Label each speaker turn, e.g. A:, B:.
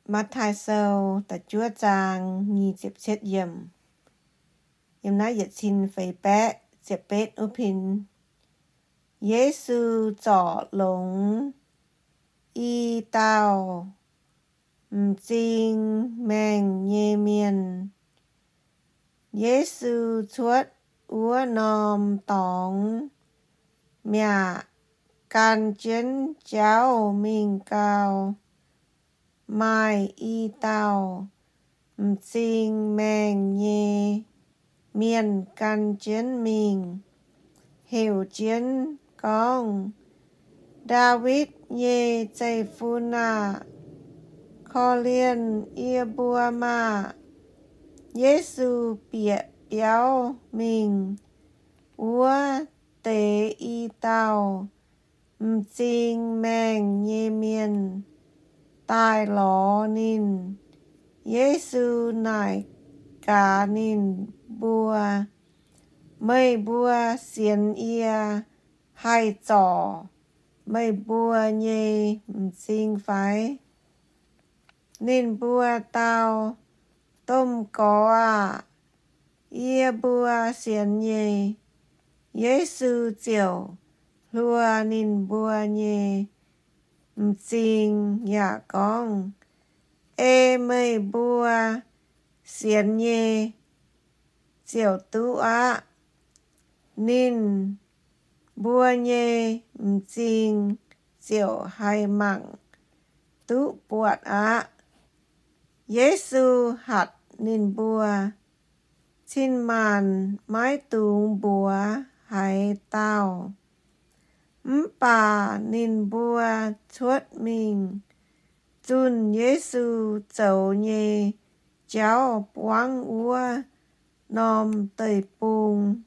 A: Matthai sâu ta chúa trang 27 yếm. Yếm ná yết xin phẩy bé, dẹp bết ưu pin. Giê-xu trọ lũng y tao jinh mèng nhê miên. Giê-xu chuốt úa nòm tóng mẹ can chiến cháu mình cao. Mai y tao jinh mèng nhê miên can chiến mình. Hiểu chiến con David nhê chay phu na kho liên ia bua ma. Giê-xu bịa béo mình úa tế y tao jinh mèng nhê miên tai ló nín. Giê-xu nải cá nín bua mây bua xiên ia hai trò mây bua nhê jinh phái nín bua tao tôm có ia bua xiên nhê. Giê-xu chiều lua nín bua nhê jinh nhà con ê mây bua xiên nhê chiều tú nín bua nhê jinh chiều hai mặng tú buat Giê-xu hạt nín bua xin màn mái tùng búa hai tao. Bà nín bua chuốt mình chun Giê-xu chầu nhê cháu quang úa nòm tây bùng